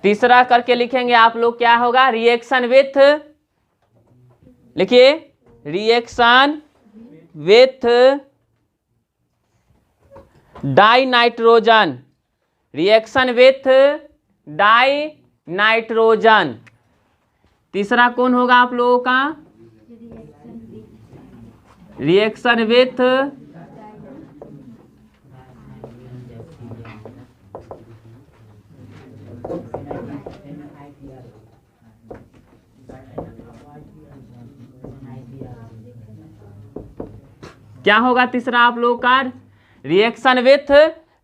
तीसरा करके लिखेंगे आप लोग, क्या होगा? रिएक्शन विथ, लिखिए reaction with die nitrogen, reaction with die nitrogen. तीसरा कौन होगा आप लोगों का? रिएक्शन विथ क्या होगा तीसरा आप लोगों का? Reaction with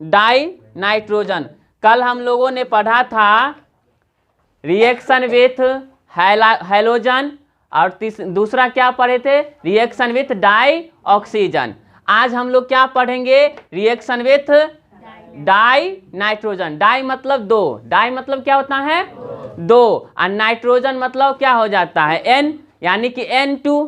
die nitrogen. कल हम लोगों ने पढ़ा था रिएक्शन विथ हैलोजन, और दूसरा क्या पढ़े थे? Reaction with dioxygen. आज हम लोग क्या पढ़ेंगे? Reaction with dinitrogen. Di मतलब दो, डाई मतलब क्या होता है? दो, और नाइट्रोजन मतलब क्या हो जाता है? N, यानी कि N2।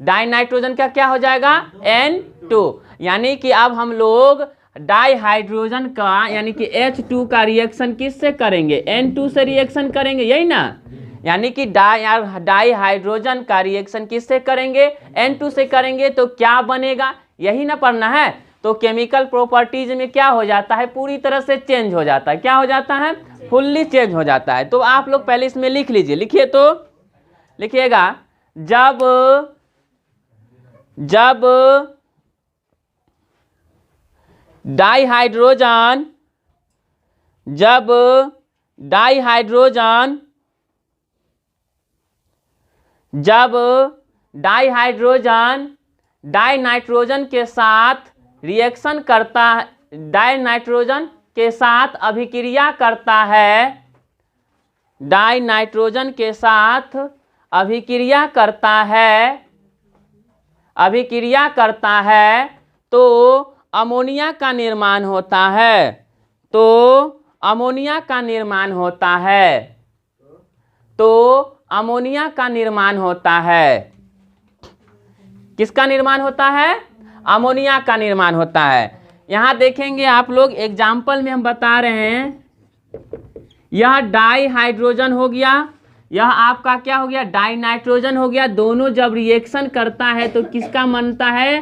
डाई नाइट्रोजन का क्या हो जाएगा? N2। यानी कि अब हम लोग डाई हाइड्रोजन का यानी कि H2 का रिएक्शन किससे करेंगे? N2 से रिएक्शन करेंगे, यही ना? यानी कि डाई हाइड्रोजन का रिएक्शन किससे करेंगे? N2 से करेंगे। तो क्या बनेगा? यही ना पढ़ना है। तो केमिकल प्रॉपर्टीज में क्या हो जाता है? पूरी तरह से चेंज हो जाता है। क्या हो जाता है? फुल्ली चेंज हो जाता है। तो आप लोग पहले इसमें लिख लीजिए। लिखिए, तो लिखिएगा, जब डाईहाइड्रोजन डाई नाइट्रोजन के साथ रिएक्शन करता है, डाई नाइट्रोजन के साथ अभिक्रिया करता है, डाई नाइट्रोजन के साथ अभिक्रिया करता है, तो अमोनिया का निर्माण होता है। तो अमोनिया का निर्माण होता है। किसका निर्माण होता है? अमोनिया का निर्माण होता है। यहाँ देखेंगे आप लोग, एग्जाम्पल में हम बता रहे हैं, यह डाई हाइड्रोजन हो गया, यह आपका क्या हो गया? डाई नाइट्रोजन हो गया। दोनों जब रिएक्शन करता है तो किसका बनता है?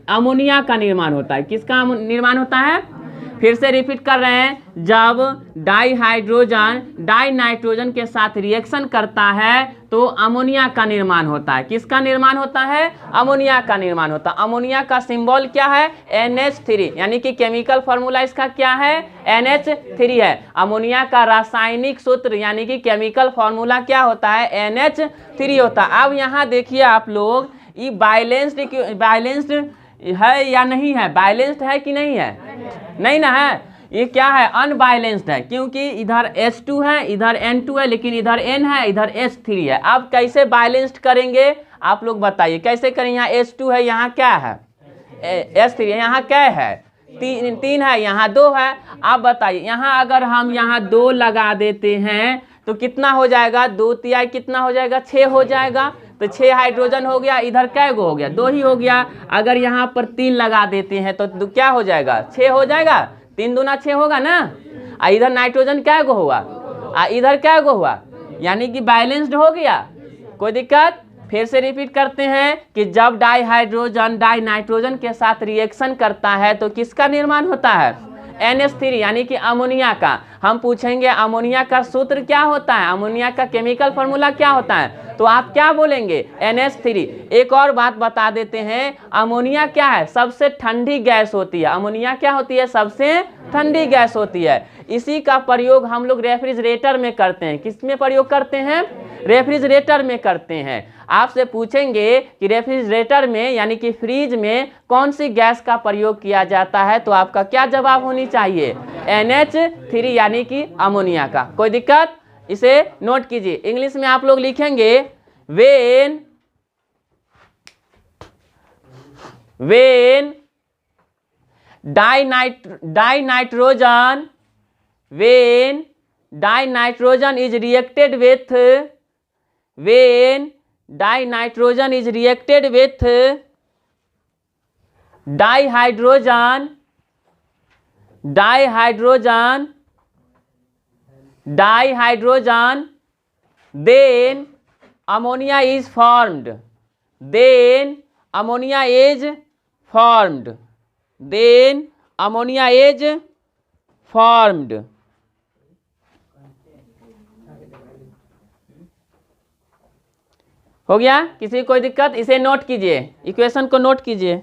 अमोनिया का निर्माण होता है। किसका निर्माण होता है? फिर से रिपीट कर रहे हैं, जब डाईहाइड्रोजन डाई नाइट्रोजन के साथ रिएक्शन करता है तो अमोनिया का निर्माण होता है। किसका निर्माण होता है? अमोनिया का निर्माण होता है। अमोनिया का सिंबल क्या है? NH3, यानी कि केमिकल फॉर्मूला इसका क्या है? NH3 है। अमोनिया का रासायनिक सूत्र यानी कि केमिकल फॉर्मूला क्या होता है? NH3 होता है। अब यहाँ देखिए आप लोग, ये बैलेंस्ड है या नहीं है? बैलेंस्ड है कि नहीं है? नहीं ना है। ये क्या है? अनबैलेंस्ड है, क्योंकि इधर H2 है, इधर N2 है, लेकिन इधर N है, इधर H3 है। अब कैसे बैलेंस्ड करेंगे आप लोग बताइए, कैसे करें? यहाँ H2 है, यहाँ क्या है? H3 है, यहाँ क्या है? तीन है, यहाँ 2 है। आप बताइए, यहाँ अगर हम यहाँ 2 लगा देते हैं तो कितना हो जाएगा? 2 तिहाई कितना हो जाएगा? 6 हो जाएगा। तो 6 हाइड्रोजन हो गया। इधर क्या गो हो गया? 2 ही हो गया। अगर यहाँ पर 3 लगा देते हैं तो क्या हो जाएगा? 6 हो जाएगा। 3 दूना 6 होगा ना। इधर नाइट्रोजन क्या गो हुआ? इधर क्या गो हुआ? यानी कि बैलेंस्ड हो गया। कोई दिक्कत? फिर से रिपीट करते हैं कि जब डाईहाइड्रोजन डाई नाइट्रोजन के साथ रिएक्शन करता है तो किसका निर्माण होता है? NH3, यानी कि अमोनिया का। हम पूछेंगे अमोनिया का सूत्र क्या होता है? अमोनिया का केमिकल फॉर्मूला क्या होता है? तो आप क्या बोलेंगे? NH3। एक और बात बता देते हैं, अमोनिया क्या है? सबसे ठंडी गैस होती है। अमोनिया क्या होती है? सबसे ठंडी गैस होती है। इसी का प्रयोग हम लोग रेफ्रिजरेटर में करते हैं। किस में प्रयोग करते हैं? रेफ्रिजरेटर में करते हैं। आपसे पूछेंगे कि रेफ्रिजरेटर में यानी कि फ्रीज में कौन सी गैस का प्रयोग किया जाता है, तो आपका क्या जवाब होनी चाहिए? NH3, यानी कि अमोनिया का। कोई दिक्कत? इसे नोट कीजिए। इंग्लिश में आप लोग लिखेंगे, when dinitrogen is reacted with dihydrogen dihydrogen, then ammonia is formed, then ammonia is formed, then ammonia is formed। हो गया? किसी कोई दिक्कत? इसे नोट कीजिए, इक्वेशन को नोट कीजिए।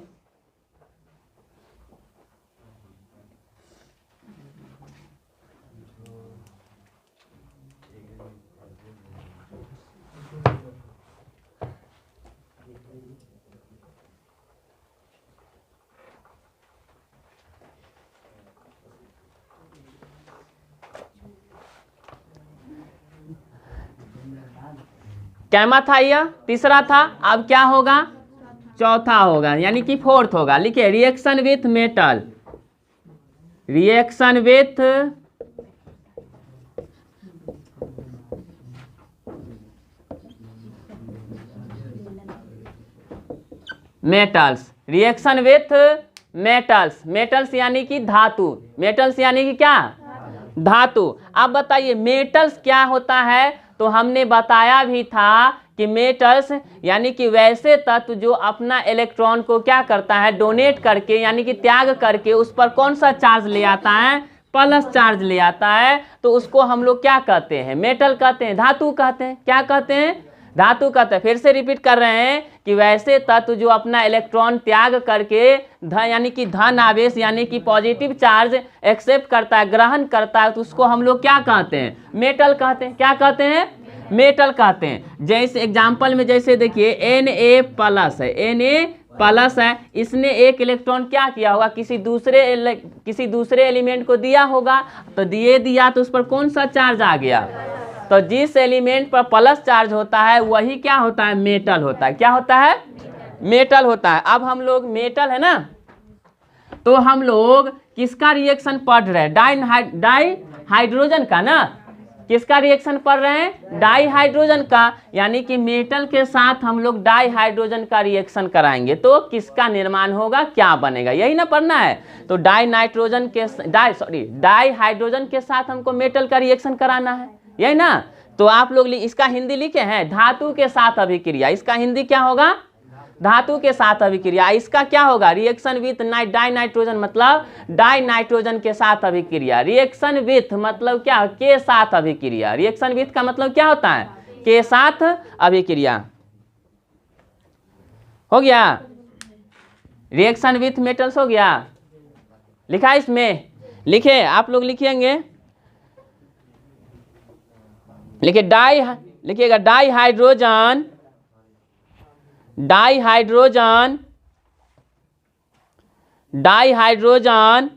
कैमा था यह, तीसरा था, अब क्या होगा? चौथा होगा, यानी कि फोर्थ होगा। लिखिए reaction with metal, reaction with metals, reaction with metals, metals यानी कि धातु, मेटल्स यानी कि क्या? धातु। अब बताइए मेटल्स क्या होता है? तो हमने बताया भी था कि मेटल्स यानी कि वैसे तत्व जो अपना इलेक्ट्रॉन को क्या करता है? डोनेट करके यानी कि त्याग करके उस पर कौन सा चार्ज ले आता है? प्लस चार्ज ले आता है। तो उसको हम लोग क्या कहते हैं? मेटल कहते हैं, धातु कहते हैं। क्या कहते हैं? धातु कहते हैं। फिर से रिपीट कर रहे हैं कि वैसे तत्व जो अपना इलेक्ट्रॉन त्याग करके यानी कि धन आवेश यानी कि पॉजिटिव चार्ज एक्सेप्ट करता है, ग्रहण करता है, तो उसको हम लोग क्या कहते हैं? मेटल कहते हैं। क्या कहते हैं? मेटल कहते हैं। जैसे एग्जाम्पल में जैसे देखिए Na प्लस है, Na प्लस है, इसने एक इलेक्ट्रॉन क्या किया होगा? किसी दूसरे एलिमेंट को दिया होगा, तो दिया तो उस पर कौन सा चार्ज आ गया? तो जिस एलिमेंट पर प्लस चार्ज होता है वही क्या होता है? मेटल होता है। क्या होता है? मेटल होता है। अब हम लोग मेटल है ना, तो हम लोग किसका रिएक्शन पढ़ रहे हैं? डाइहाइड्रोजन का ना। किसका रिएक्शन पढ़ रहे हैं? डाइहाइड्रोजन का। यानी कि मेटल के साथ हम लोग डाइहाइड्रोजन का रिएक्शन कराएंगे तो किसका निर्माण होगा, क्या बनेगा, यही ना पढ़ना है। तो डाइहाइड्रोजन के साथ हमको मेटल का रिएक्शन कराना है, यही ना। तो आप लोग इसका हिंदी लिखे हैं धातु के साथ अभिक्रिया। इसका हिंदी क्या होगा? धातु के साथ अभिक्रिया। इसका क्या होगा? रिएक्शन विथ डाइनाइट्रोजन, मतलब डाइनाइट्रोजन के साथ अभिक्रिया। रिएक्शन विथ मतलब क्या? के साथ अभिक्रिया। रिएक्शन विथ का मतलब क्या होता है? के साथ अभिक्रिया। हो गया? रिएक्शन विथ मेटल्स हो गया। लिखा इसमें, लिखे आप लोग लिखेंगे, लिखिए लिखिएगा डाइहाइड्रोजन, डाइहाइड्रोजन, डाइहाइड्रोजन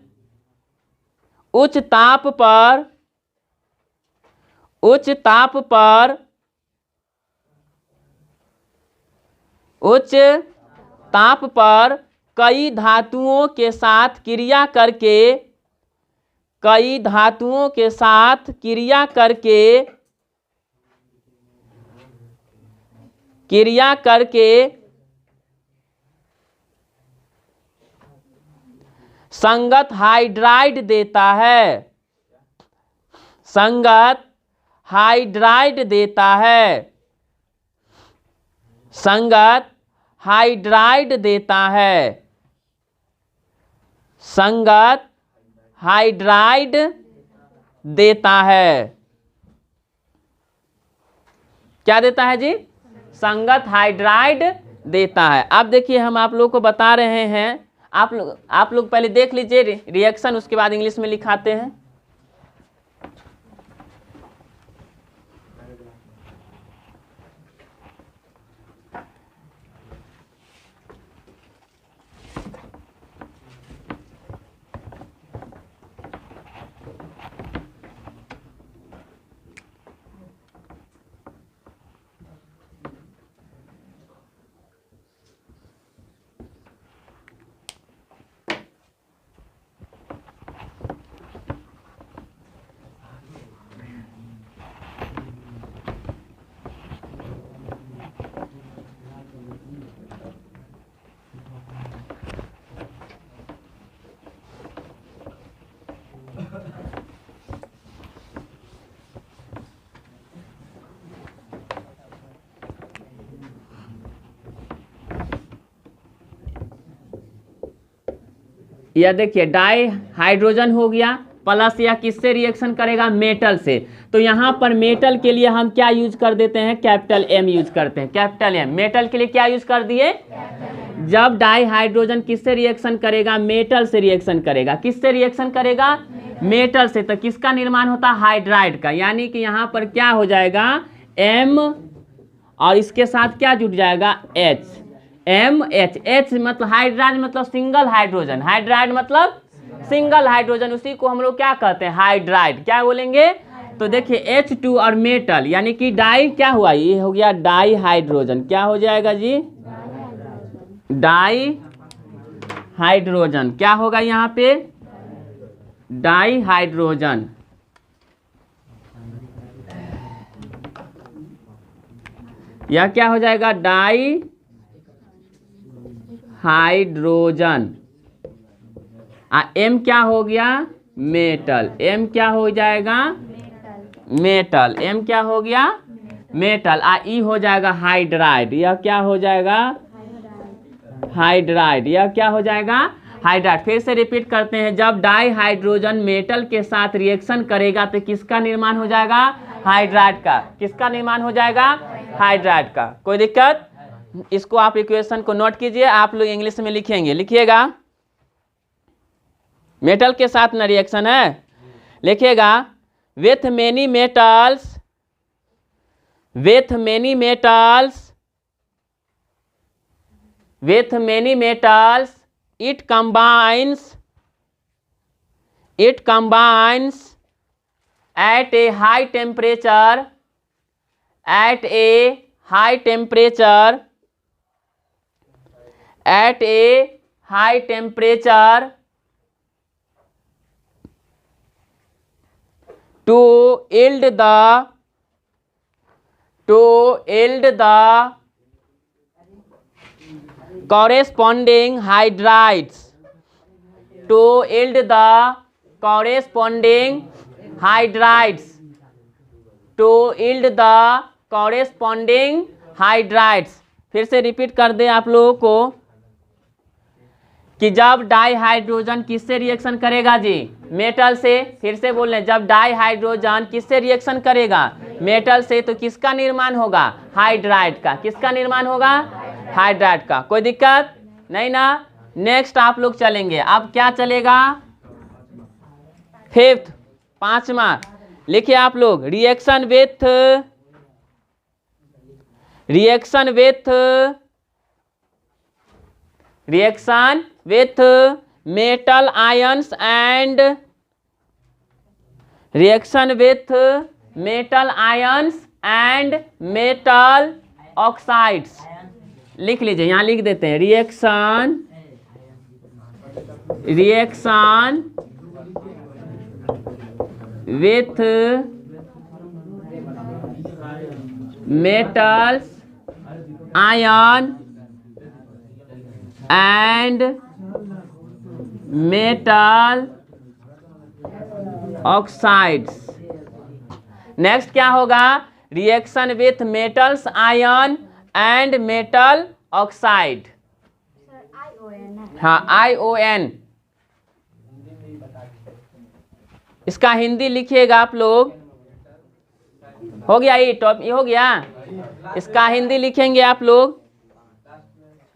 उच्च ताप पर, उच्च ताप पर, उच्च ताप पर कई धातुओं के साथ क्रिया करके, कई धातुओं के साथ क्रिया करके, क्रिया करके संगत हाइड्राइड देता है, संगत हाइड्राइड देता है, संगत हाइड्राइड देता है, संगत हाइड्राइड देता है। क्या देता है जी? संगत हाइड्राइड देता है। अब देखिए हम आप लोगों को बता रहे हैं, आप लोग पहले देख लीजिए रिएक्शन, उसके बाद इंग्लिश में लिखाते हैं। यह देखिए डाई हाइड्रोजन हो गया, प्लस यह किससे रिएक्शन करेगा, मेटल से। तो यहाँ पर मेटल के लिए हम क्या यूज कर देते हैं, कैपिटल एम यूज करते हैं, कैपिटल एम। मेटल के लिए क्या यूज कर दिए, जब डाई हाइड्रोजन किससे रिएक्शन करेगा, मेटल से रिएक्शन करेगा। किससे रिएक्शन करेगा, मेटल से। तो किसका निर्माण होता है, हाइड्राइड का। यानी कि यहाँ पर क्या हो जाएगा, एम और इसके साथ क्या जुड़ जाएगा, एच, एम एच। एच मतलब हाइड्राइड मतलब सिंगल हाइड्रोजन, हाइड्राइड मतलब सिंगल हाइड्रोजन, उसी को हम लोग क्या कहते हैं, हाइड्राइड। क्या बोलेंगे, तो देखिए H2 और मेटल यानी कि डाई क्या हुआ, ये हो गया डाई हाइड्रोजन। क्या हो जाएगा जी, डाई हाइड्रोजन। क्या होगा यहाँ पे, डाई हाइड्रोजन। यह क्या हो जाएगा, डाई हाइड्रोजन। एम क्या हो गया, मेटल। एम क्या हो जाएगा, मेटल। एम क्या हो गया, मेटल। ई हो जाएगा हाइड्राइड। यह क्या हो जाएगा, हाइड्राइड। यह क्या हो जाएगा, हाइड्राइड। फिर से रिपीट करते हैं, जब डाई हाइड्रोजन मेटल के साथ रिएक्शन करेगा तो किसका निर्माण हो जाएगा, हाइड्राइड का। किसका निर्माण हो जाएगा, हाइड्राइड का। कोई दिक्कत, इसको आप इक्वेशन को नोट कीजिए, आप लोग इंग्लिश में लिखेंगे, लिखिएगा। मेटल के साथ ना रिएक्शन है, लिखिएगा with many metals, with many metals, with many metals it combines at a high temperature, at a high temperature, at a high temperature to yield the corresponding hydrides, to yield the corresponding hydrides, to yield the corresponding hydrides। फिर से repeat कर दे आप लोगों को कि जब di hydrogen किससे reaction करेगा जी, मेटल से। फिर से बोल रहे हैं, जब डाई हाइड्रोजन किससे रिएक्शन करेगा, मेटल से, तो किसका निर्माण होगा, हाइड्राइड का। किसका निर्माण होगा, हाइड्राइड का। कोई दिक्कत नहीं ना। नेक्स्ट आप लोग चलेंगे, अब क्या चलेगा, फिफ्थ, पांचवा। लिखिए आप लोग, reaction with metal ions and reaction with metal ions and metal oxides. लिख लीजिए, यहां लिख देते हैं, reaction with metals ion and metal oxides. Next क्या होगा, reaction with metals ion and metal oxide. हाँ, ION। इसका हिंदी लिखिएगा आप लोग। हो गया, ये टॉपिक हो गया। इसका हिंदी लिखेंगे आप लोग,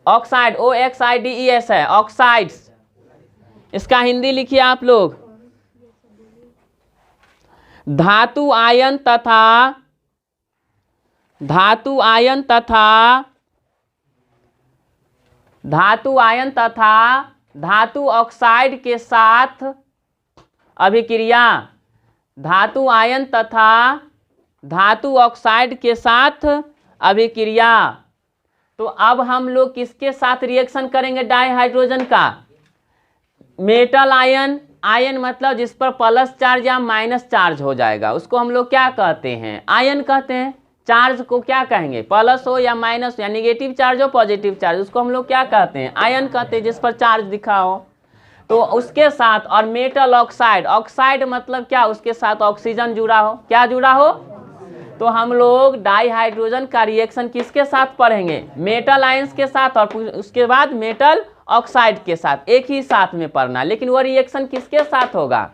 ऑक्साइड, OXIDES है, ऑक्साइड्स। इसका हिंदी लिखिए आप लोग, धातु आयन तथा धातु ऑक्साइड के साथ अभिक्रिया, धातु आयन तथा धातु ऑक्साइड के साथ अभिक्रिया। तो अब हम लोग किसके साथ रिएक्शन करेंगे डाई हाइड्रोजन का, मेटल आयन। आयन मतलब जिस पर प्लस चार्ज या माइनस चार्ज हो जाएगा, उसको हम लोग क्या कहते हैं, आयन कहते हैं। चार्ज को क्या कहेंगे, प्लस हो या माइनस हो, या निगेटिव चार्ज हो पॉजिटिव चार्ज, उसको हम लोग क्या कहते हैं, आयन कहते हैं, जिस पर चार्ज दिखा हो। तो उसके साथ, और मेटल ऑक्साइड, ऑक्साइड मतलब क्या, उसके साथ ऑक्सीजन जुड़ा हो। क्या जुड़ा हो, तो हम लोग डाई हाइड्रोजन का रिएक्शन किसके साथ पढ़ेंगे, मेटल आयंस के साथ, और उसके बाद मेटल ऑक्साइड के साथ, एक ही साथ में पढ़ना, लेकिन वो रिएक्शन किसके साथ होगा?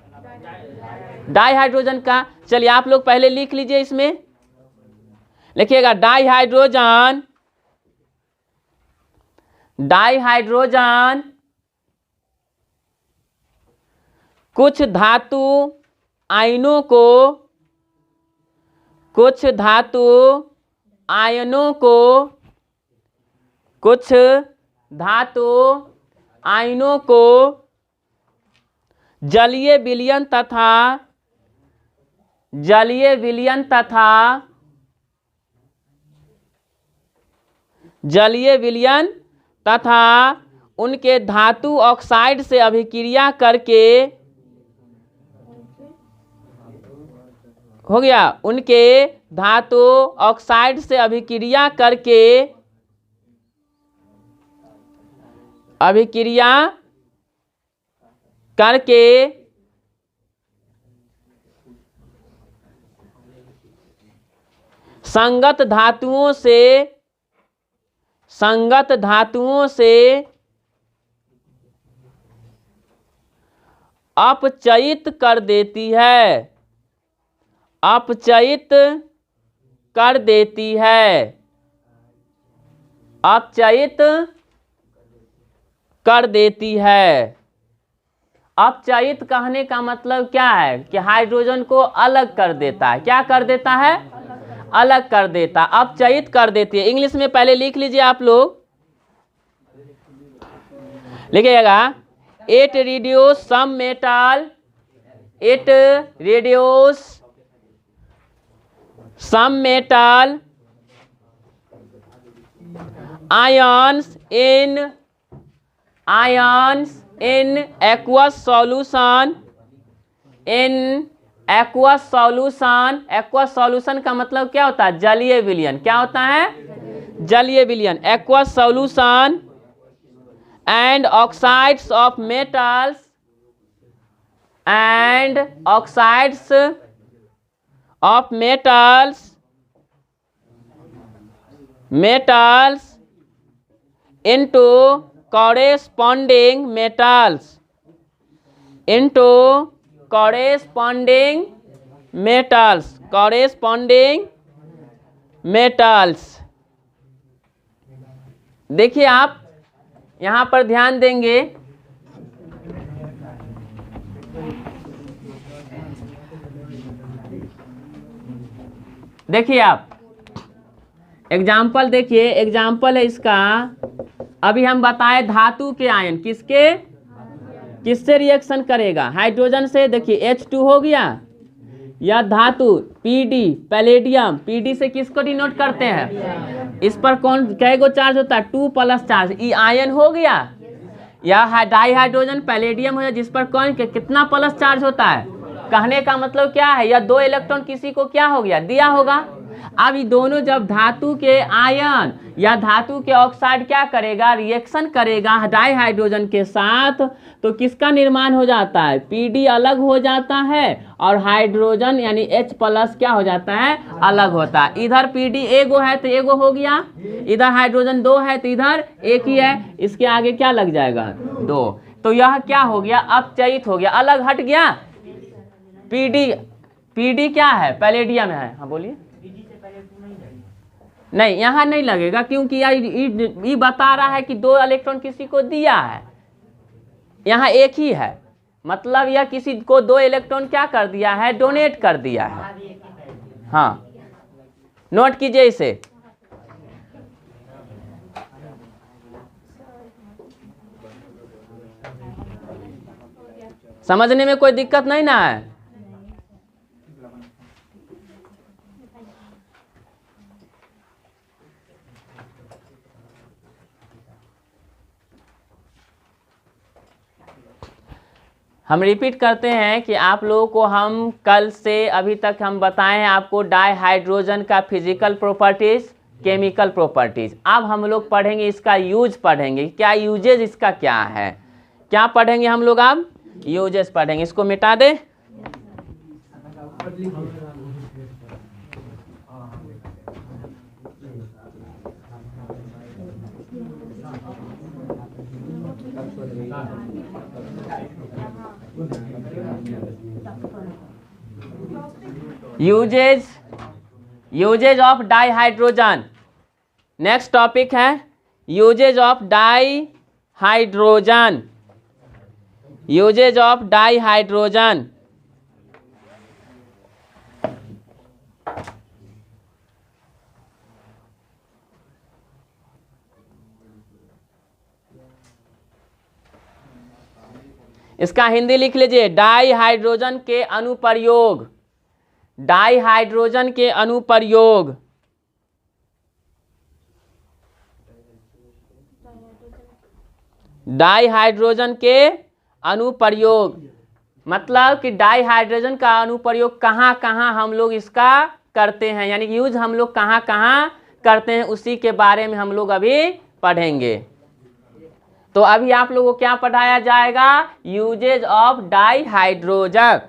डाइहाइड्रोजन का। चलिए आप लोग पहले लिख लीजिए, इसमें लिखिएगा डाइहाइड्रोजन, डाइहाइड्रोजन कुछ धातु आयनों को, कुछ धातु आयनों को, कुछ धातु आयनों को जलीय विलयन तथा, जलीय विलयन तथा, जलीय विलयन तथा उनके धातु ऑक्साइड से अभिक्रिया करके, हो गया, उनके धातु ऑक्साइड से अभिक्रिया करके, अभिक्रिया करके संगत धातुओं से, संगत धातुओं से अपचयित कर देती है, अपचयित कर देती है, अपचयित कर देती है। अपचयित कहने का मतलब क्या है? कि हाइड्रोजन को अलग कर देता है। क्या कर देता है? अलग कर देता, अपचयित कर देती है। इंग्लिश में पहले लिख लीजिए आप लोग, लिखिएगा it reduce some metal, it reduce some metal ions in, ions in aqueous solution, in aqueous solution, aqueous solution का मतलब क्या होता है? जलीय विलयन। क्या होता है? जलीय विलयन। aqueous solution and oxides of metals, and oxides of metals, metals into corresponding metals, into corresponding metals, corresponding metals। देखिए आप यहां पर ध्यान देंगे, देखिए आप एग्जाम्पल देखिए, एग्जाम्पल है इसका। अभी हम बताए धातु के आयन किसके, किससे रिएक्शन करेगा? हाइड्रोजन से। देखिए H2 हो गया, या धातु Pd, पैलेडियम, Pd से किसको डिनोट करते हैं? इस पर कौन कैगो चार्ज होता है? 2+ चार्ज, ई आयन हो गया। या डाइहाइड्रोजन पैलेडियम हो गया, जिस पर कौन कितना प्लस चार्ज होता है? कहने का मतलब क्या है? या 2 इलेक्ट्रॉन किसी को क्या हो गया? दिया होगा। अब ये दोनों जब धातु के आयन या धातु के ऑक्साइड क्या करेगा? रिएक्शन करेगा डाइहाइड्रोजन के साथ, तो किसका निर्माण हो जाता है? Pd अलग हो जाता है और हाइड्रोजन यानी H+ क्या हो जाता है? अलग होता है। इधर Pd एगो है तो एगो हो गया, इधर हाइड्रोजन 2 है तो इधर एक ही है, इसके आगे क्या लग जाएगा? 2। तो यह क्या हो गया? अपचयित हो गया, अलग हट गया। Pd क्या है? पैलेडियम है। हाँ बोलिए। नहीं, यहाँ नहीं लगेगा, क्योंकि ये बता रहा है कि 2 इलेक्ट्रॉन किसी को दिया है, यहाँ एक ही है। मतलब यह किसी को 2 इलेक्ट्रॉन क्या कर दिया है? डोनेट कर दिया है। हाँ, नोट कीजिए इसे। समझने में कोई दिक्कत नहीं ना है? हम रिपीट करते हैं कि आप लोगों को हम कल से अभी तक हम बताए हैं आपको डाइहाइड्रोजन का फिजिकल प्रॉपर्टीज, केमिकल प्रॉपर्टीज। अब हम लोग पढ़ेंगे इसका यूज, पढ़ेंगे क्या यूजेज इसका क्या है, क्या पढ़ेंगे हम लोग? अब यूजेस पढ़ेंगे। इसको मिटा दे। Uses of dihydrogen. Next topic है uses of dihydrogen. Uses of dihydrogen. इसका हिंदी लिख लीजिए, डाईहाइड्रोजन के अनुप्रयोग। डाईहाइड्रोजन के अनुप्रयोग। डाईहाइड्रोजन के अनुप्रयोग मतलब कि डाईहाइड्रोजन का अनुप्रयोग कहाँ कहाँ हम लोग इसका करते हैं, यानी कि यूज हम लोग कहाँ कहाँ करते हैं, उसी के बारे में हम लोग अभी पढ़ेंगे। तो अभी आप लोगों को क्या पढ़ाया जाएगा, यूजेज ऑफ डाईहाइड्रोजन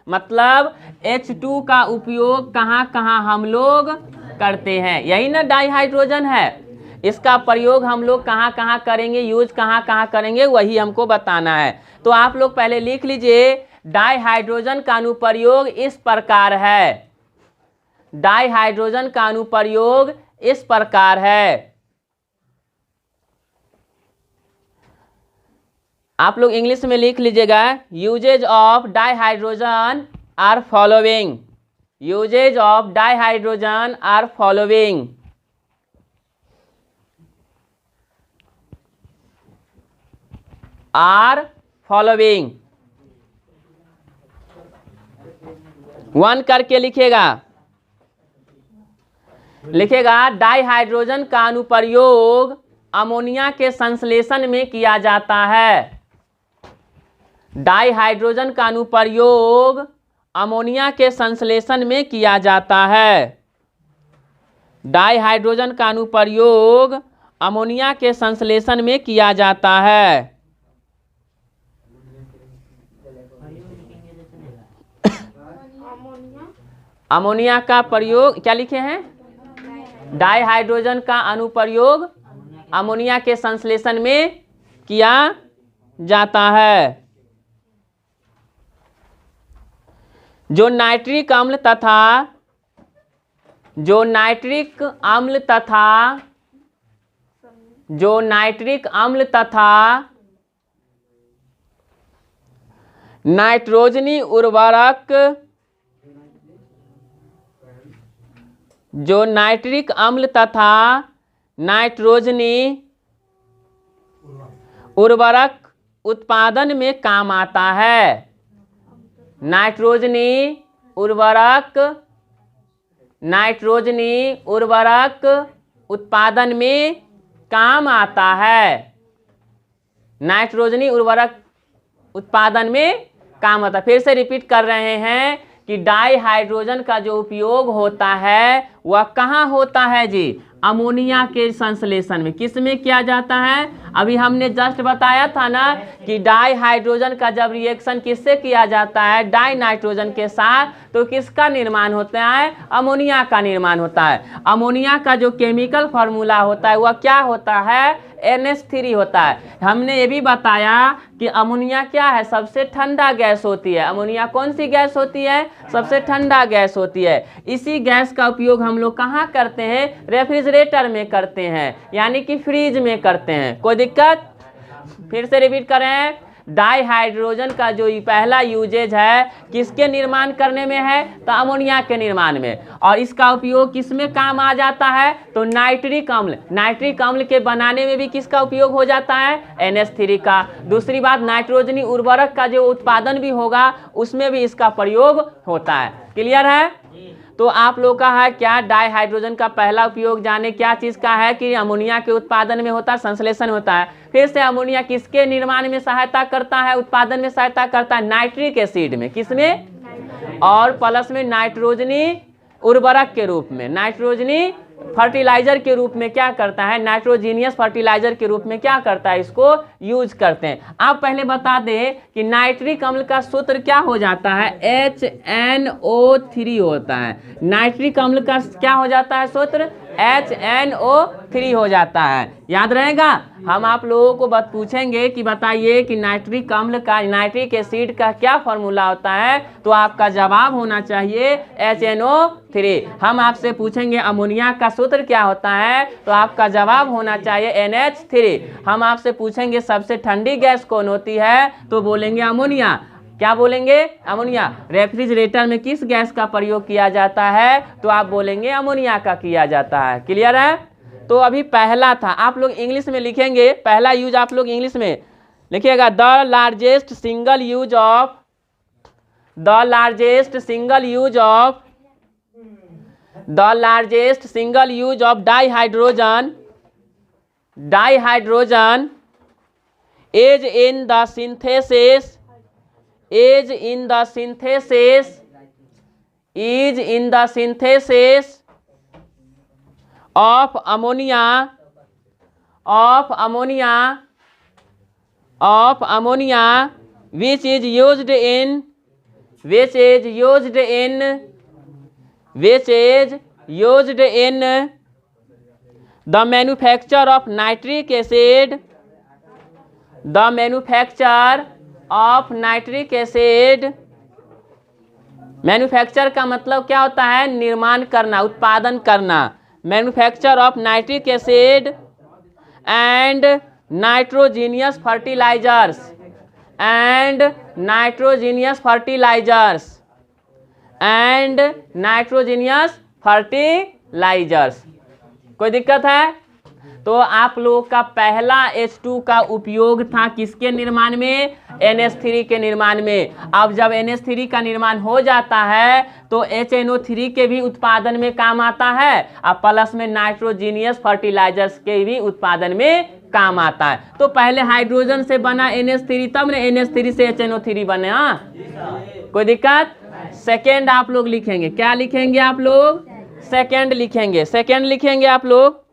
मतलब H2 का उपयोग कहाँ कहाँ हम लोग करते हैं, यही ना डाईहाइड्रोजन है। इसका प्रयोग हम लोग कहाँ कहाँ करेंगे, यूज कहाँ कहाँ करेंगे, वही हमको बताना है। तो आप लोग पहले लिख लीजिए, डाईहाइड्रोजन का अनुप्रयोग इस प्रकार है। डाईहाइड्रोजन का अनुप्रयोग इस प्रकार है। आप लोग इंग्लिश में लिख लीजिएगा, uses of dihydrogen are following. Uses of dihydrogen are following. Are following. One करके लिखेगा डाईहाइड्रोजन का अनुप्रयोग अमोनिया के संश्लेषण में किया जाता है। डाईहाइड्रोजन का अनुप्रयोग अमोनिया के संश्लेषण में किया जाता है। डाईहाइड्रोजन का अनुप्रयोग अमोनिया के संश्लेषण में किया जाता है। अमोनिया का प्रयोग क्या लिखे हैं, डाईहाइड्रोजन का अनुप्रयोग अमोनिया के संश्लेषण में किया जाता है। जो नाइट्रिक अम्ल तथा नाइट्रोजनी उर्वरक, जो नाइट्रिक अम्ल तथा नाइट्रोजनी उर्वरक उत्पादन में काम आता है। नाइट्रोजनी उर्वरक उत्पादन में काम आता है। नाइट्रोजनी उर्वरक उत्पादन में काम आता है। फिर से रिपीट कर रहे हैं कि डाईहाइड्रोजन का जो उपयोग होता है वह कहाँ होता है जी, अमोनिया के संश्लेषण में। किस में किया जाता है, अभी हमने जस्ट बताया था ना कि डाईहाइड्रोजन का जब रिएक्शन किससे किया जाता है, डाई नाइट्रोजन के साथ, तो किसका निर्माण होता है, अमोनिया का निर्माण होता है। अमोनिया का जो केमिकल फार्मूला होता है वह क्या होता है, NH3 होता है। हमने ये भी बताया कि अमोनिया क्या है, सबसे ठंडा गैस होती है। अमोनिया कौन सी गैस होती है, सबसे ठंडा गैस होती है। इसी गैस का उपयोग हम लोग कहाँ करते हैं, रेफ्रिजरेटर में करते हैं, यानी कि फ्रीज में करते हैं। कोई दिक्कत, फिर से रिपीट करें, डाईहाइड्रोजन का जो पहला यूजेज है किसके निर्माण करने में है, तो अमोनिया के निर्माण में। और इसका उपयोग किस में काम आ जाता है, तो नाइट्रिक अम्ल के बनाने में भी किसका उपयोग हो जाता है, NH3 का। दूसरी बात, नाइट्रोजनी उर्वरक का जो उत्पादन भी होगा उसमें भी इसका प्रयोग होता है। क्लियर है। तो आप लोग का है क्या, डाईहाइड्रोजन का पहला उपयोग जाने क्या चीज़ का है कि अमोनिया के उत्पादन में होता है, संश्लेषण होता है। फिर से अमोनिया किसके निर्माण में सहायता करता है, उत्पादन में सहायता करता है, नाइट्रिक एसिड में, किसमें, और प्लस में नाइट्रोजनी उर्वरक के रूप में, नाइट्रोजनी फर्टिलाइजर के रूप में क्या करता है, नाइट्रोजीनियस फर्टिलाइजर के रूप में क्या करता है, इसको यूज करते हैं। आप पहले बता दें कि नाइट्रिक अम्ल का सूत्र क्या हो जाता है, HNO3 होता है। नाइट्रिक अम्ल का क्या हो जाता है सूत्र, HNO3 हो जाता है। याद रहेगा। हम आप लोगों को पूछेंगे कि बताइए कि नाइट्रिक अम्ल का, नाइट्रिक एसिड का क्या फॉर्मूला होता है, तो आपका जवाब होना चाहिए HNO3। हम आपसे पूछेंगे अमोनिया का सूत्र क्या होता है, तो आपका जवाब होना चाहिए NH3। हम आपसे पूछेंगे सबसे ठंडी गैस कौन होती है, तो बोलेंगे अमोनिया। क्या बोलेंगे? अमोनिया। रेफ्रिजरेटर में किस गैस का प्रयोग किया जाता है, तो आप बोलेंगे अमोनिया का किया जाता है। क्लियर है। तो अभी पहला था, आप लोग इंग्लिश में लिखेंगे, पहला यूज आप लोग इंग्लिश में लिखिएगा, the largest single use of, the largest single use of, the largest single use of dihydrogen, dihydrogen is in the synthesis, is in the synthesis, is in the synthesis of ammonia, of ammonia, of ammonia, which is used in, which is used in, which is used in the manufacture of nitric acid, the manufacture of nitric acid। Manufacture का मतलब क्या होता है? निर्माण करना, उत्पादन करना। Manufacture of nitric acid and nitrogenous fertilisers, and nitrogenous fertilisers, and nitrogenous fertilisers. कोई दिक्कत है? तो आप लोगों का पहला H2 का उपयोग था किसके निर्माण में? NH3 के निर्माण में। अब जब NH3 का निर्माण हो जाता है तो HNO3 के भी उत्पादन में काम आता है, और प्लस में नाइट्रोजीनियस फर्टिलाइजर्स के भी उत्पादन में काम आता है। तो पहले हाइड्रोजन से बना NH3, तब ने NH3 से HNO3 बना। कोई दिक्कत? सेकेंड आप लोग लिखेंगे, क्या लिखेंगे आप लोग? सेकेंड लिखेंगे, सेकेंड लिखेंगे आप लोग,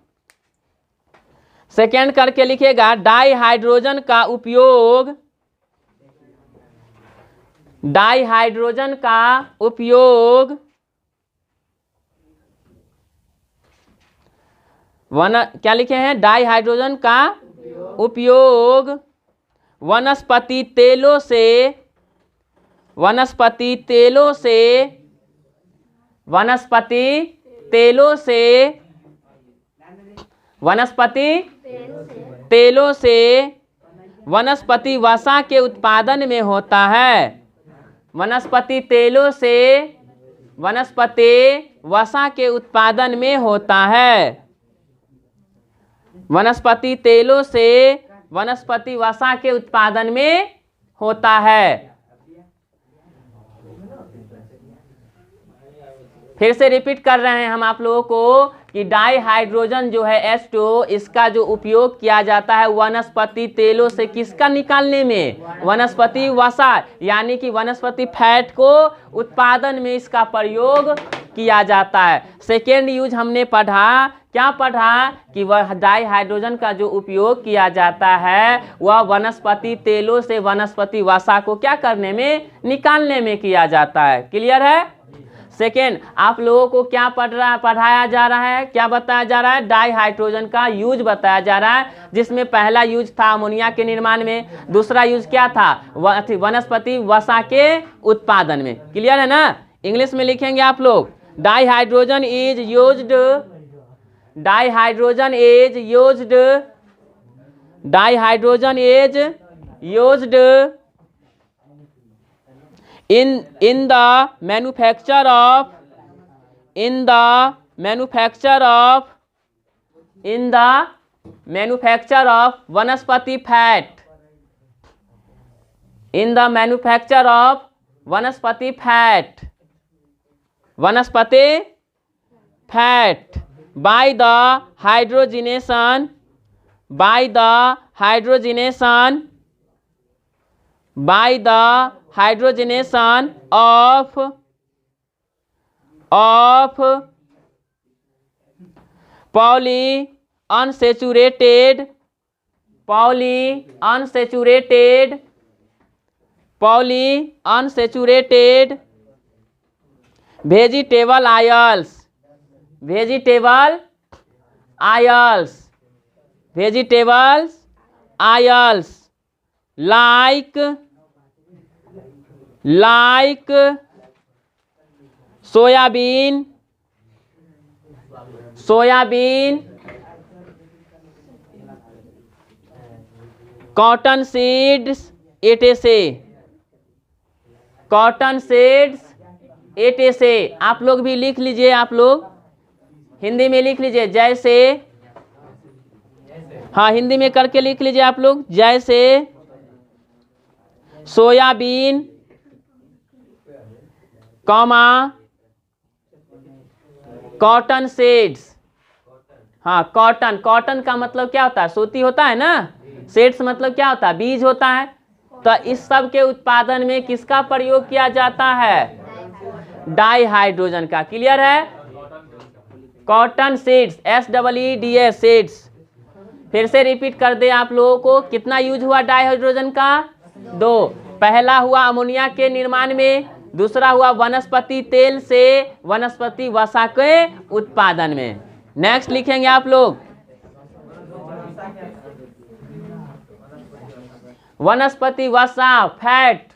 सेकेंड करके लिखिएगा, डाइहाइड्रोजन का उपयोग, डाइहाइड्रोजन का उपयोग क्या लिखे हैं? डाइहाइड्रोजन का उपयोग वनस्पति तेलों से, वनस्पति तेलों से, वनस्पति तेलों से, वनस्पति तेलों से वनस्पति वसा के उत्पादन में होता है। वनस्पति तेलों से वनस्पति वसा के उत्पादन में होता है। वनस्पति तेलों से वनस्पति वसा के उत्पादन में होता है। फिर से रिपीट कर रहे हैं हम आप लोगों को कि डाइहाइड्रोजन जो है H2, इसका जो उपयोग किया जाता है वनस्पति तेलों से, किसका निकालने में? वनस्पति वसा, यानी कि वनस्पति फैट को उत्पादन में इसका प्रयोग किया जाता है। सेकेंड यूज हमने पढ़ा, क्या पढ़ा? कि वह डाइहाइड्रोजन का जो उपयोग किया जाता है वह वनस्पति तेलों से वनस्पति वसा को क्या करने में? निकालने में किया जाता है। क्लियर है। सेकेंड आप लोगों को क्या पढ़ाया जा रहा है, क्या बताया जा रहा है? डाइहाइड्रोजन का यूज बताया जा रहा है, जिसमें पहला यूज था अमोनिया के निर्माण में, दूसरा यूज क्या था? वनस्पति वसा के उत्पादन में। क्लियर है ना। इंग्लिश में लिखेंगे आप लोग, dihydrogen is used, dihydrogen is used, dihydrogen is used in the manufacture of, in the manufacture of, in the manufacture of वनस्पति fat, in the manufacture of वनस्पति फैट, वनस्पति fat by the hydrogenation, by the hydrogenation, by the hydrogenation of polyunsaturated, polyunsaturated, polyunsaturated vegetable oils, vegetable oils, vegetables oils, like soybean, cotton seeds etcetera, cotton seeds etcetera. आप लोग भी लिख लीजिए, आप लोग हिंदी में लिख लीजिए, जैसे, हाँ हिंदी में करके लिख लीजिए आप लोग, जैसे सोयाबीन, कॉमा कॉटन सीड्स। हाँ कॉटन, कॉटन का मतलब क्या होता है? सूती होता है ना। सीड्स मतलब क्या होता है? बीज होता है। तो इस सब के उत्पादन में किसका प्रयोग किया जाता है? डाई हाइड्रोजन का। क्लियर है? Cotton seeds, SEEDS seeds. फिर से रिपीट कर दे आप लोगों को, कितना यूज हुआ डाई हाइड्रोजन का? 2। पहला हुआ अमोनिया के निर्माण में, दूसरा हुआ वनस्पति तेल से वनस्पति वसा के उत्पादन में। नेक्स्ट लिखेंगे आप लोग, वनस्पति वसा, फैट,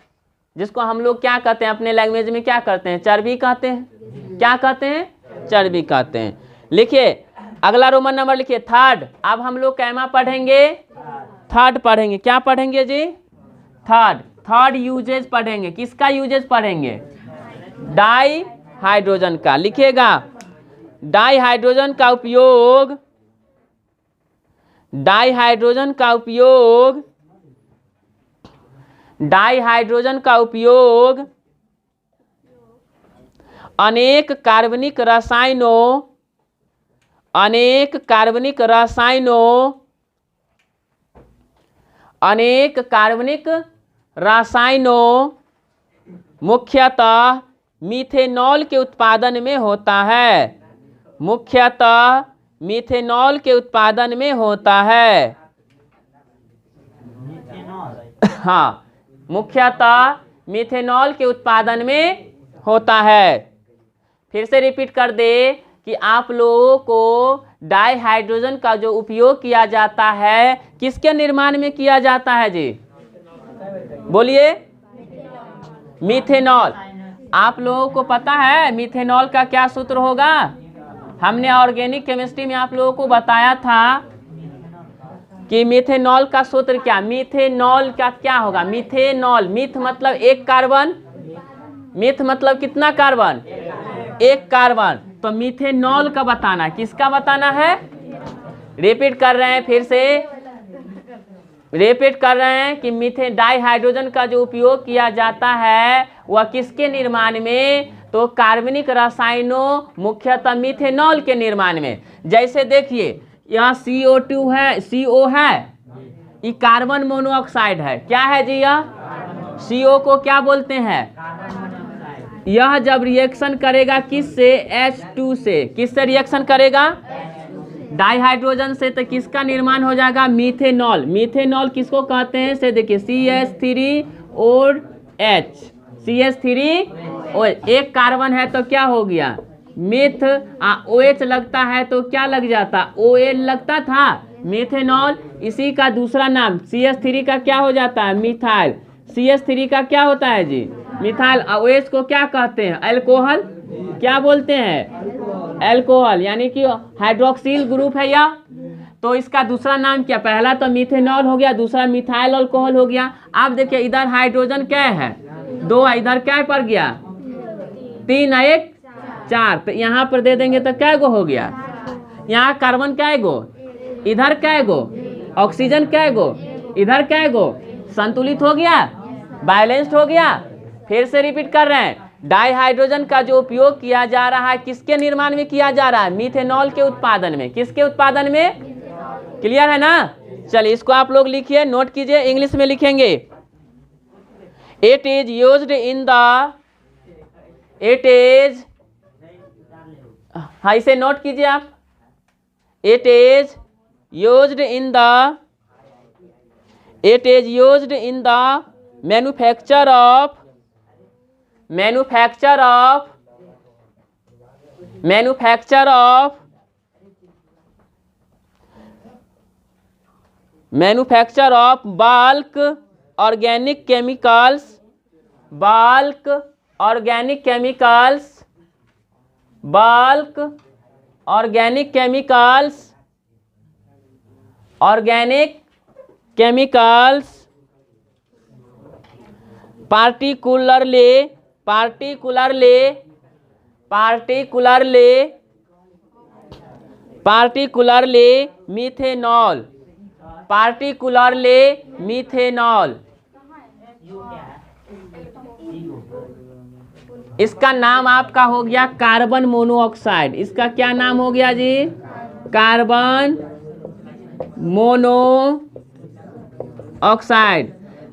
जिसको हम लोग क्या कहते हैं अपने लैंग्वेज में? क्या कहते हैं? चर्बी कहते हैं। क्या कहते हैं? चर्बी कहते हैं। लिखिए अगला रोमन नंबर लिखिए, थर्ड। अब हम लोग कैमा पढ़ेंगे? थर्ड पढ़ेंगे। क्या पढ़ेंगे जी? थर्ड यूजेज पढ़ेंगे। किसका यूजेज पढ़ेंगे? डाई हाइड्रोजन का। लिखिएगा, डाई हाइड्रोजन का उपयोग, डाई हाइड्रोजन का उपयोग, डाई हाइड्रोजन का उपयोग अनेक कार्बनिक रसायनों, अनेक कार्बनिक रसायनों, अनेक कार्बनिक रसायनों, मुख्यतः मीथेनॉल के उत्पादन में होता है। मुख्यतः मीथेनॉल के उत्पादन में होता है। हाँ, मुख्यतः मीथेनॉल के उत्पादन में होता है। फिर से रिपीट कर दे कि आप लोगों को डाई हाइड्रोजन का जो उपयोग किया जाता है किसके निर्माण में किया जाता है जी? बोलिए। मीथेनॉल। आप लोगों को पता है मीथेनॉल का क्या सूत्र होगा? हमने ऑर्गेनिक केमिस्ट्री में आप लोगों को बताया था कि मीथेनॉल का सूत्र क्या? मीथेनॉल का क्या होगा? मीथेनॉल, मीथ मतलब एक कार्बन, मीथ मतलब कितना कार्बन? एक कार्बन। तो मीथेनॉल का बताना, किसका बताना है? रिपीट कर रहे हैं, फिर से रिपीट कर रहे हैं कि मीथेन डाई हाइड्रोजन का जो उपयोग किया जाता है वह किसके निर्माण में? तो कार्बनिक रसायनों, मुख्यतः मीथेनॉल के निर्माण में। जैसे देखिए यह CO2 है, CO है, ये कार्बन मोनोऑक्साइड है। क्या है जी? यह CO को क्या बोलते हैं? यह जब रिएक्शन करेगा किससे? H2 से। किससे रिएक्शन करेगा? डाई हाइड्रोजन से। तो किसका निर्माण हो जाएगा? मीथेनॉल। मीथेनॉल किसको कहते हैं? से देखिए CH3OH, CH3OH, एक कार्बन है तो क्या हो गया? मिथ। OH लगता है तो क्या लग जाता? OL लगता था, मीथेनॉल। इसी का दूसरा नाम CH3 का क्या हो जाता है? मिथाइल। CH3 का क्या होता है जी? मिथाइल। OH को क्या कहते हैं? अल्कोहल। क्या बोलते हैं? अल्कोहल, यानी कि हाइड्रोक्सिल ग्रुप है यह। तो इसका दूसरा नाम क्या? पहला तो मीथेनॉल हो गया, दूसरा मिथाइल अल्कोहल हो गया। आप देखिए इधर हाइड्रोजन क्या है? 2 है, इधर क्या पड़ गया? 3 है, 1 4। तो यहाँ पर दे देंगे तो क्या गो हो गया? यहाँ कार्बन क्या है गो? इधर क्या है गो? ऑक्सीजन क्या है गो? इधर क्या है गो? संतुलित हो गया, बैलेंस्ड हो गया। फिर से रिपीट कर रहे हैं, डाई हाइड्रोजन का जो उपयोग किया जा रहा है किसके निर्माण में किया जा रहा है? मीथेनॉल के उत्पादन में। किसके उत्पादन में? क्लियर है ना? चलिए इसको आप लोग लिखिए, नोट कीजिए, इंग्लिश में लिखेंगे। It is used in the, it is, हाँ इसे नोट कीजिए आप। It is used in the, it is used in the manufacture of, manufacture of, manufacture of manufacture of bulk organic chemicals, bulk organic chemicals, bulk organic chemicals, organic chemicals, particularly particularly particularly particularly methanol, particularly methanol. इसका नाम आपका हो गया carbon monoxide. इसका क्या नाम हो गया जी? Carbon monoxide.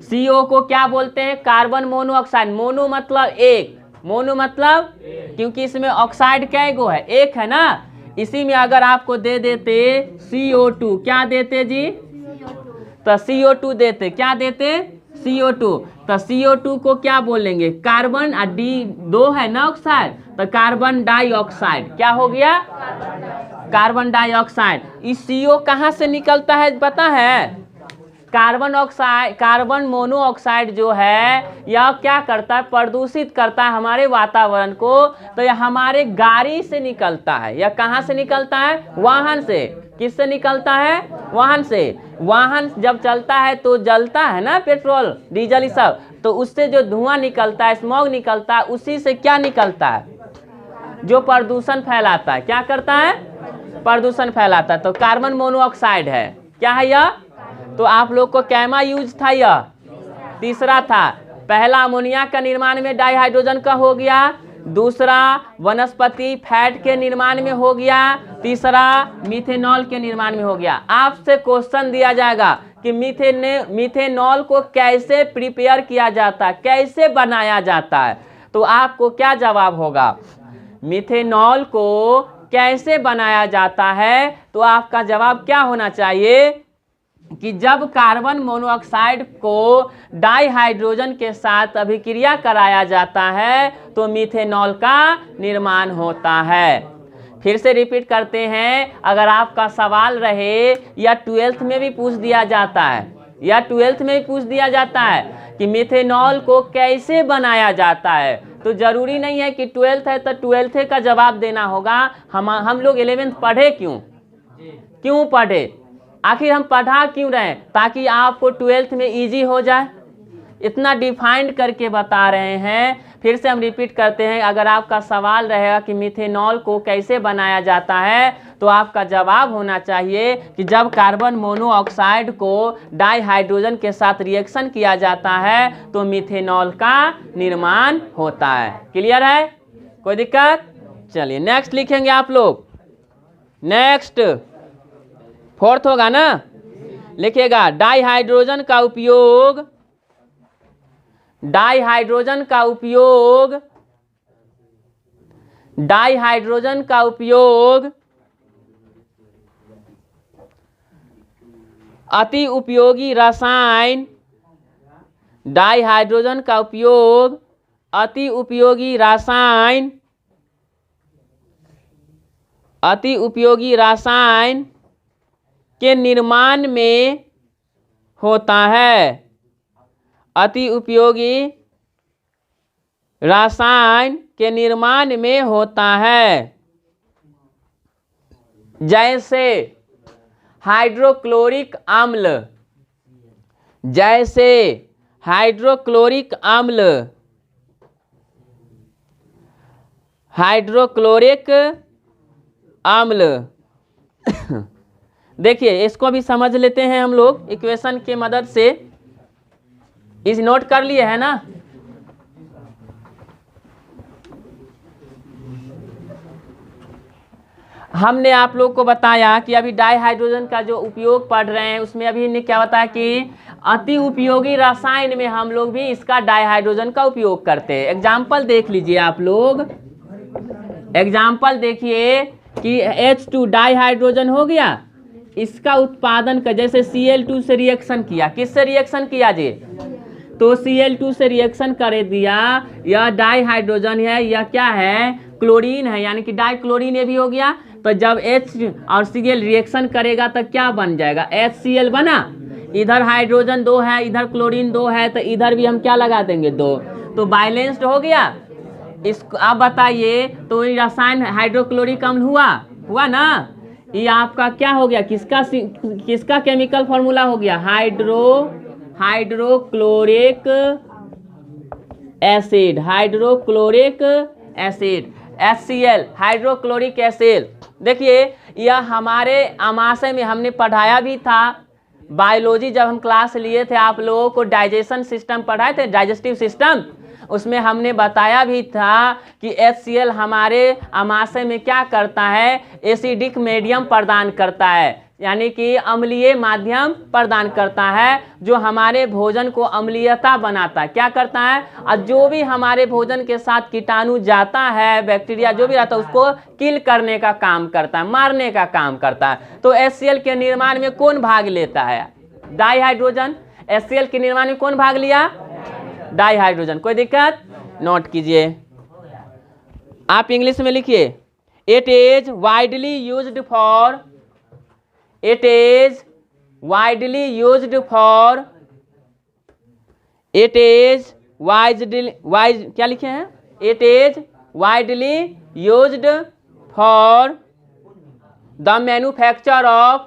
CO को क्या बोलते हैं? Carbon monoxide. मोनो मतलब एक, मोनो मतलब क्योंकि इसमें ऑक्साइड क्या गो है? एक है ना। इसी में अगर आपको दे देते CO2, क्या देते जी? तो CO2 देते, क्या देते? CO2। तो CO2 को क्या बोलेंगे? कार्बन और दो है ना ऑक्साइड, तो कार्बन डाइऑक्साइड। क्या हो गया? Carbon dioxide. इस CO कहाँ से निकलता है पता है? कार्बन ऑक्साइड, कार्बन मोनोऑक्साइड जो है यह क्या करता है? प्रदूषित करता है हमारे वातावरण को। तो यह हमारे गाड़ी से निकलता है। यह कहाँ से निकलता है? वाहन से। किससे निकलता है? वाहन से। वाहन जब चलता है तो जलता है ना, पेट्रोल डीजल ये सब, तो उससे जो धुआं निकलता है, स्मॉग निकलता है, उसी से क्या निकलता है? जो प्रदूषण फैलाता है। क्या करता है? प्रदूषण फैलाता है। तो कार्बन मोनोऑक्साइड है। क्या है यह? तो आप लोग को कैमा यूज था, यह तीसरा था। पहला अमोनिया का निर्माण में डाइहाइड्रोजन का हो गया, दूसरा वनस्पति फैट के निर्माण में हो गया, तीसरा मिथेनॉल के निर्माण में हो गया। आपसे क्वेश्चन दिया जाएगा कि मिथेनॉल को कैसे प्रिपेयर किया जाता है, कैसे बनाया जाता है, तो आपको क्या जवाब होगा? मिथेनॉल को कैसे बनाया जाता है, तो आपका जवाब क्या होना चाहिए कि जब कार्बन मोनोऑक्साइड को डाइहाइड्रोजन के साथ अभिक्रिया कराया जाता है तो मिथेनॉल का निर्माण होता है। फिर से रिपीट करते हैं, अगर आपका सवाल रहे या 12th में भी पूछ दिया जाता है, या 12th में भी पूछ दिया जाता है कि मिथेनॉल को कैसे बनाया जाता है, तो जरूरी नहीं है कि 12th है तो 12th का जवाब देना होगा। हम लोग 11th पढ़े क्यों पढ़े? आखिर हम पढ़ा क्यों रहे? ताकि आपको 12th में इजी हो जाए, इतना डिफाइंड करके बता रहे हैं। फिर से हम रिपीट करते हैं, अगर आपका सवाल रहेगा कि मिथेनॉल को कैसे बनाया जाता है, तो आपका जवाब होना चाहिए कि जब कार्बन मोनोऑक्साइड को डाइहाइड्रोजन के साथ रिएक्शन किया जाता है तो मिथेनॉल का निर्माण होता है। क्लियर है? कोई दिक्कत? चलिए नेक्स्ट लिखेंगे आप लोग। नेक्स्ट 4th होगा ना, लिखिएगा डाइहाइड्रोजन का उपयोग, डाइहाइड्रोजन का उपयोग, डाइहाइड्रोजन का उपयोग अति उपयोगी रसायन, डाइहाइड्रोजन का उपयोग अति उपयोगी रसायन, अति उपयोगी रसायन के निर्माण में होता है। अति उपयोगी रसायन के निर्माण में होता है, जैसे हाइड्रोक्लोरिक अम्ल, जैसे हाइड्रोक्लोरिक अम्ल, हाइड्रोक्लोरिक अम्ल। देखिए इसको भी समझ लेते हैं हम लोग इक्वेशन के मदद से। इस नोट कर लिए है ना? हमने आप लोग को बताया कि अभी डाइहाइड्रोजन का जो उपयोग पढ़ रहे हैं उसमें अभी ने क्या बताया कि अति उपयोगी रसायन में हम लोग भी इसका डाइहाइड्रोजन का उपयोग करते हैं। एग्जाम्पल देख लीजिए आप लोग, एग्जाम्पल देखिए कि H2 डाइहाइड्रोजन हो गया, इसका उत्पादन का जैसे Cl2 से रिएक्शन किया, किससे रिएक्शन किया जी? तो Cl2 से रिएक्शन कर दिया, यह डाइहाइड्रोजन है, यह क्या है? क्लोरीन है, यानी कि डाइक्लोरीन ये भी हो गया। तो जब H और Cl रिएक्शन करेगा तो क्या बन जाएगा? HCl बना। इधर हाइड्रोजन 2 है, इधर क्लोरीन 2 है, तो इधर भी हम क्या लगा देंगे 2, तो बैलेंस्ड हो गया। इसको आप बताइए, तो ये रसायन हाइड्रोक्लोरिक अम्ल हुआ ना, ये आपका क्या हो गया, किसका केमिकल फॉर्मूला हो गया, hydrochloric acid, hydrochloric acid, HCl, hydrochloric acid. देखिए यह हमारे आमाशय में हमने पढ़ाया भी था, बायोलॉजी जब हम क्लास लिए थे, आप लोगों को डाइजेशन सिस्टम पढ़ाए थे, डाइजेस्टिव सिस्टम, उसमें हमने बताया भी था कि HCl हमारे आमाशय में क्या करता है, एसिडिक मीडियम प्रदान करता है, यानी कि अम्लीय माध्यम प्रदान करता है, जो हमारे भोजन को अम्लीयता बनाता है, क्या करता है, और जो भी हमारे भोजन के साथ कीटाणु जाता है, बैक्टीरिया जो भी रहता है, उसको किल करने का काम करता है, मारने का काम करता है। तो HCl के निर्माण में कौन भाग लेता है, डाइहाइड्रोजन। HCl के निर्माण में कौन भाग लिया, डाइहाइड्रोजन। कोई दिक्कत, नोट कीजिए, आप इंग्लिश में लिखिए, it is widely used for, it is widely used for, it is क्या लिखे हैं, it is widely used for the manufacture of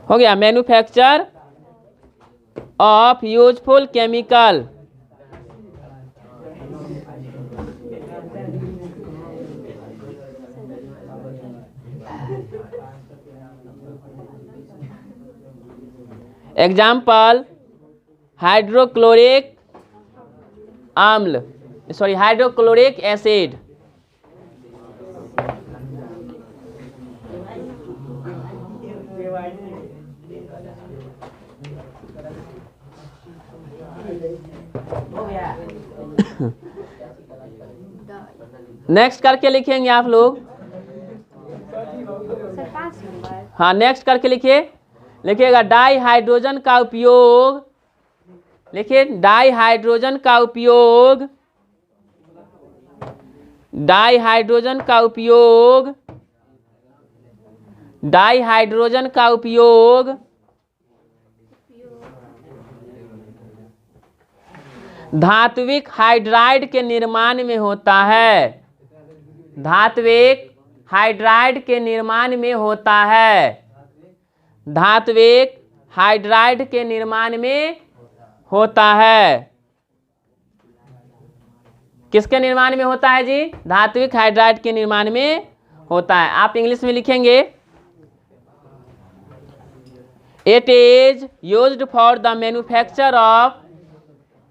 हो गया, manufacture of useful chemical. Example, hydrochloric अम्ल, सॉरी हाइड्रोक्लोरिक एसिड, नेक्स्ट करके लिखेंगे आप लोग, हाँ नेक्स्ट करके लिखिएगा, डाई हाइड्रोजन का उपयोग, लिखिए डाइहाइड्रोजन का उपयोग, डाइहाइड्रोजन का उपयोग, डाइहाइड्रोजन का उपयोग धात्विक हाइड्राइड के निर्माण में होता है, धात्विक हाइड्राइड के निर्माण में होता है, धात्विक हाइड्राइड के निर्माण में होता है। किसके निर्माण में होता है जी? धात्विक हाइड्राइड के निर्माण में होता है। आप इंग्लिश में लिखेंगे, it is used for the manufacture of,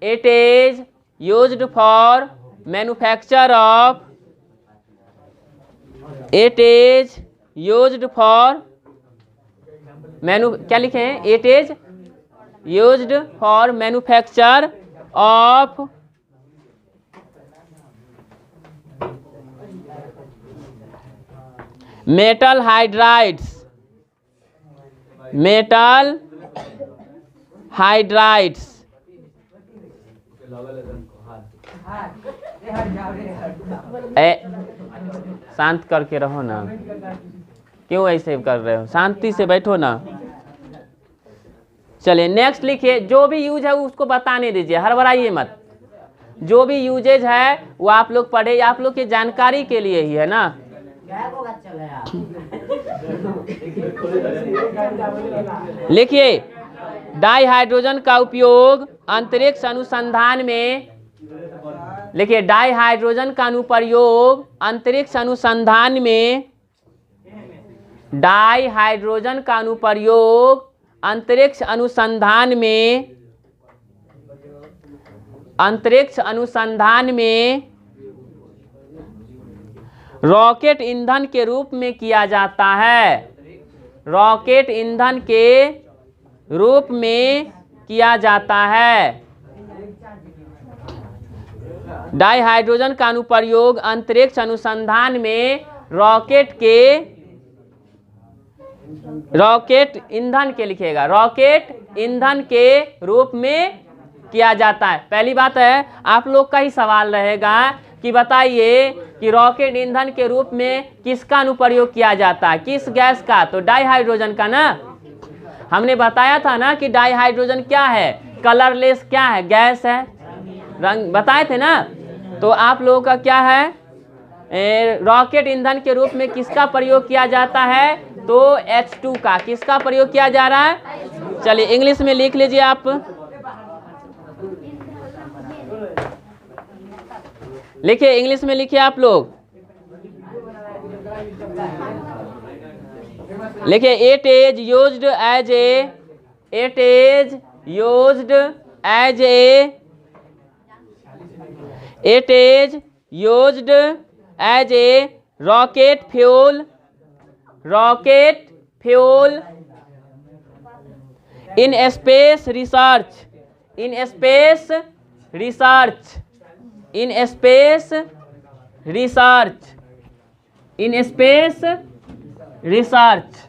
it is used for manufacture of, it is used for क्या लिखे हैं? It is used for manufacture of metal hydrides, metal hydrides, शांत करके रहो ना, क्यों ऐसे कर रहे हो? शांति से बैठो ना। चलिए नेक्स्ट लिखिए, जो भी यूज है उसको बताने दीजिए, हड़बड़ाइए मत। जो भी यूजेज है वो आप लोग पढ़े, आप लोग की जानकारी के लिए ही है ना। लिखिए, डाइहाइड्रोजन का उपयोग अंतरिक्ष अनुसंधान में, लिखिए डाइहाइड्रोजन का अनुप्रयोग अंतरिक्ष अनुसंधान में, डाइहाइड्रोजन का अनुप्रयोग अंतरिक्ष अनुसंधान में, अंतरिक्ष अनुसंधान में रॉकेट ईंधन के रूप में किया जाता है, रॉकेट ईंधन के रूप में किया जाता है। डाइहाइड्रोजन का अनुप्रयोग अंतरिक्ष अनुसंधान में रॉकेट ईंधन के लिखिएगा, रॉकेट ईंधन के रूप में किया जाता है। पहली बात है, आप लोग का ही सवाल रहेगा कि बताइए कि रॉकेट ईंधन के रूप में किसका अनुप्रयोग किया जाता है, किस गैस का? तो डाइहाइड्रोजन का ना। हमने बताया था ना कि डाइहाइड्रोजन क्या है, कलरलेस क्या है, गैस है, रंग बताए थे ना। तो आप लोगों का क्या है, रॉकेट ईंधन के रूप में किसका प्रयोग किया जाता है? तो H2 का। किसका प्रयोग किया जा रहा है? चलिए इंग्लिश में लिख लीजिए आप, लिखिए इंग्लिश में लिखिए आप लोग, लिखिए it is used as a, it is used as a, it is used as a rocket fuel, rocket fuel in space research, in space research, in space research, in space research.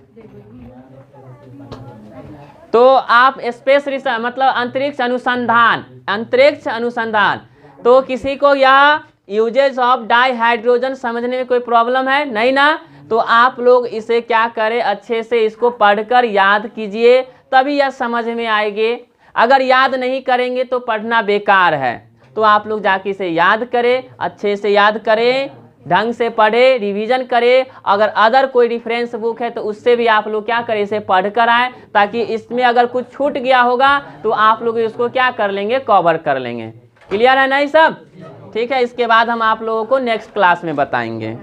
तो आप space research मतलब अंतरिक्ष अनुसंधान, अंतरिक्ष अनुसंधान। तो किसी को यह यूजेस ऑफ डाइहाइड्रोजन समझने में कोई प्रॉब्लम है? नहीं ना। तो आप लोग इसे क्या करें, अच्छे से इसको पढ़कर याद कीजिए, तभी यह समझ में आएगी। अगर याद नहीं करेंगे तो पढ़ना बेकार है। तो आप लोग जाके इसे याद करें, अच्छे से याद करें, ढंग से पढ़े, रिवीजन करें। अगर अदर कोई रेफरेंस बुक है तो उससे भी आप लोग क्या करें, इसे पढ़ कर आए, ताकि इसमें अगर कुछ छूट गया होगा तो आप लोग इसको क्या कर लेंगे, कवर कर लेंगे। क्लियर है नहीं सब? ठीक है, इसके बाद हम आप लोगों को नेक्स्ट क्लास में बताएंगे।